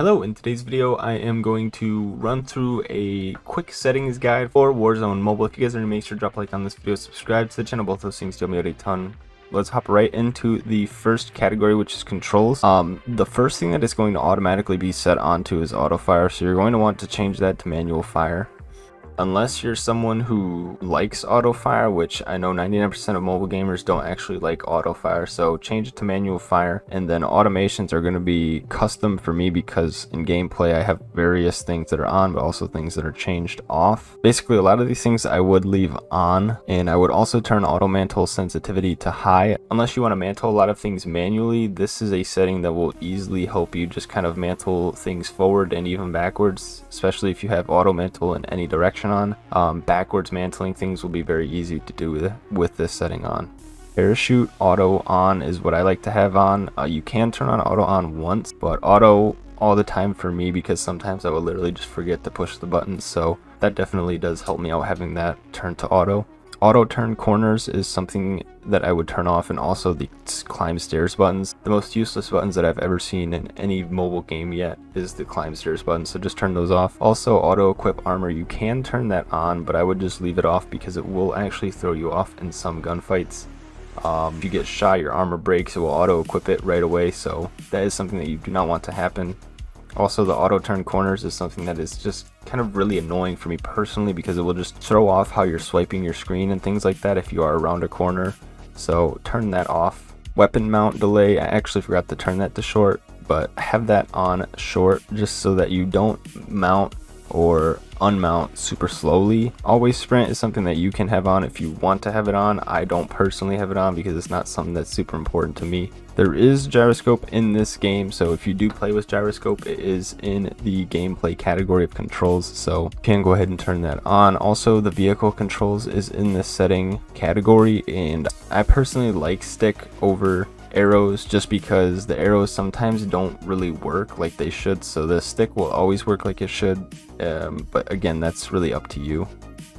Hello, in today's video I am going to run through a quick settings guide for Warzone Mobile. If you guys are new, make sure to drop a like on this video, subscribe to the channel, both those things do help me out a ton. Let's hop right into the first category, which is controls. The first thing that is going to automatically be set onto is auto fire, so you're going to want to change that to manual fire. Unless you're someone who likes auto fire, which I know 99% of mobile gamers don't actually like auto fire, so change it to manual fire. And then automations are going to be custom for me because in gameplay I have various things that are on but also things that are changed off. Basically a lot of these things I would leave on, and I would also turn auto mantle sensitivity to high. Unless you want to mantle a lot of things manually, this is a setting that will easily help you just kind of mantle things forward and even backwards, especially if you have auto mantle in any direction on. Backwards mantling things will be very easy to do with this setting on. Parachute auto on is what I like to have on. You can turn on auto on once, but auto all the time for me because sometimes I will literally just forget to push the buttons, so that definitely does help me out having that turned to auto. Auto turn corners is something that I would turn off, and also the climb stairs buttons. The most useless buttons that I've ever seen in any mobile game yet is the climb stairs button, so just turn those off. Also auto equip armor, you can turn that on, but I would just leave it off because it will actually throw you off in some gunfights. If you get shot, your armor breaks, it will auto equip it right away, so that is something that you do not want to happen. Also, the auto turn corners is something that is just kind of really annoying for me personally because it will just throw off how you're swiping your screen and things like that if you are around a corner. So turn that off. Weapon mount delay, I actually forgot to turn that to short, but have that on short just so that you don't mount or unmount super slowly. Always sprint is something that you can have on if you want to have it on. I don't personally have it on because it's not something that's super important to me. There is gyroscope in this game, so if you do play with gyroscope, it is in the gameplay category of controls, so you can go ahead and turn that on. Also, the vehicle controls is in this setting category, and I personally like stick over arrows just because the arrows sometimes don't really work like they should, so the stick will always work like it should, but again, that's really up to you.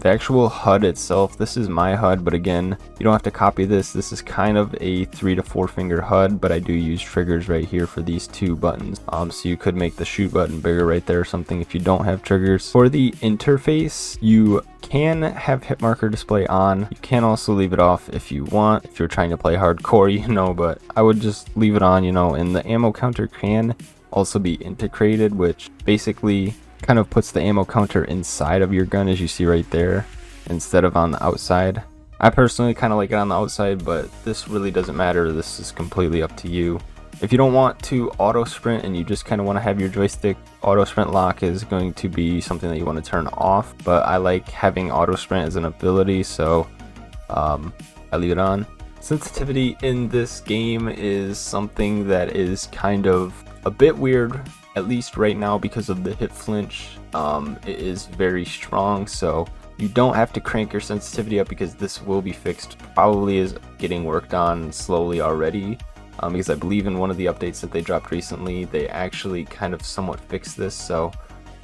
The actual HUD itself, this is my HUD, but again, you don't have to copy this. This is kind of a 3 to 4 finger HUD, but I do use triggers right here for these two buttons. So you could make the shoot button bigger right there or something if you don't have triggers. For the interface, you can have hit marker display on. You can also leave it off if you want, if you're trying to play hardcore, but I would just leave it on, and the ammo counter can also be integrated, which basically kind of puts the ammo counter inside of your gun, as you see right there, instead of on the outside. I personally kind of like it on the outside, but this really doesn't matter. This is completely up to you. If you don't want to auto sprint and you just kind of want to have your joystick, auto sprint lock is going to be something that you want to turn off, but I like having auto sprint as an ability, so I leave it on. Sensitivity in this game is something that is kind of a bit weird, at least right now, because of the hip flinch. It is very strong, so you don't have to crank your sensitivity up because this will be fixed. Probably is getting worked on slowly already, because I believe in one of the updates that they dropped recently, they actually kind of somewhat fixed this. So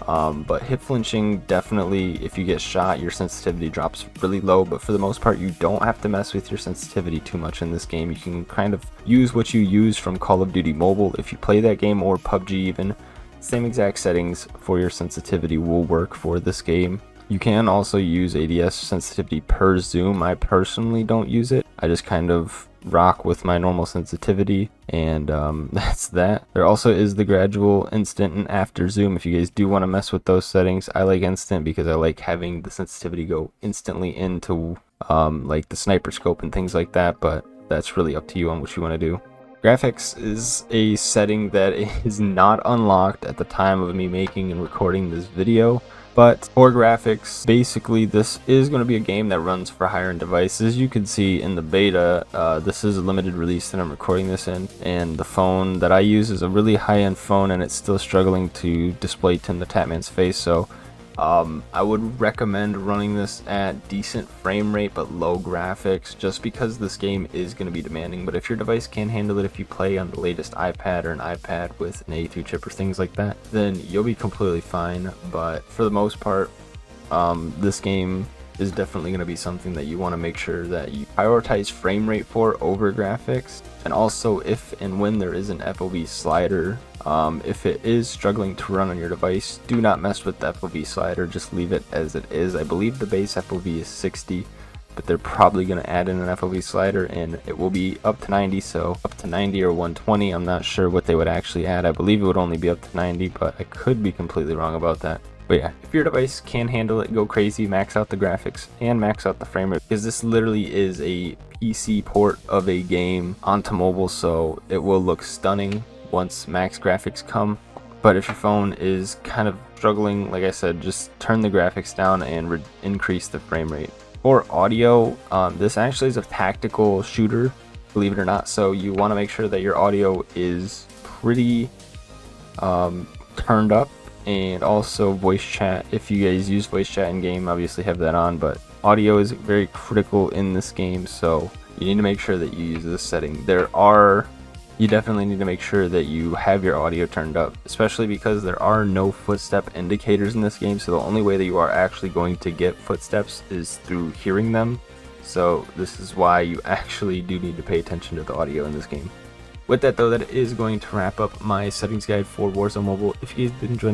but hip flinching, definitely if you get shot, your sensitivity drops really low, but for the most part you don't have to mess with your sensitivity too much in this game. You can kind of use what you use from Call of Duty Mobile if you play that game, or PUBG even. Same exact settings for your sensitivity will work for this game. You can also use ADS sensitivity per zoom. I personally don't use it. I just kind of rock with my normal sensitivity, and that's that. There also is the gradual, instant, and after zoom if you guys do want to mess with those settings. I like instant because I like having the sensitivity go instantly into like the sniper scope and things like that, but that's really up to you on what you want to do. Graphics is a setting that is not unlocked at the time of me making and recording this video. But for graphics, basically this is going to be a game that runs for higher end devices. You can see in the beta, this is a limited release that I'm recording this in, and the phone that I use is a really high-end phone, and it's still struggling to display Tim the Tatman's face. So I would recommend running this at decent frame rate but low graphics, just because this game is going to be demanding. But if your device can handle it, if you play on the latest iPad or an iPad with an A2 chip or things like that, then you'll be completely fine. But for the most part, this game is definitely going to be something that you want to make sure that you prioritize frame rate for over graphics. And also, if and when there is an FOV slider, if it is struggling to run on your device, do not mess with the FOV slider, just leave it as it is. I believe the base FOV is 60, but they're probably going to add in an FOV slider and it will be up to 90, so up to 90 or 120. I'm not sure what they would actually add. I believe it would only be up to 90, but I could be completely wrong about that. But yeah, if your device can handle it, go crazy, max out the graphics and max out the frame rate, because this literally is a PC port of a game onto mobile, so it will look stunning once max graphics come. But if your phone is kind of struggling, like I said, just turn the graphics down and increase the frame rate. For audio, this actually is a tactical shooter, believe it or not, so you want to make sure that your audio is pretty turned up. And also voice chat, if you guys use voice chat in game, obviously have that on, but audio is very critical in this game, so you need to make sure that you use this setting. You definitely need to make sure that you have your audio turned up, especially because there are no footstep indicators in this game, so the only way that you are actually going to get footsteps is through hearing them. So this is why you actually do need to pay attention to the audio in this game. With that though, that is going to wrap up my settings guide for Warzone Mobile. If you guys did enjoy,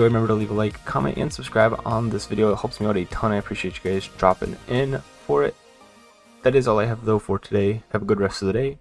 remember to leave a like, comment, and subscribe on this video. It helps me out a ton. I appreciate you guys dropping in for it. That is all I have though for today. Have a good rest of the day.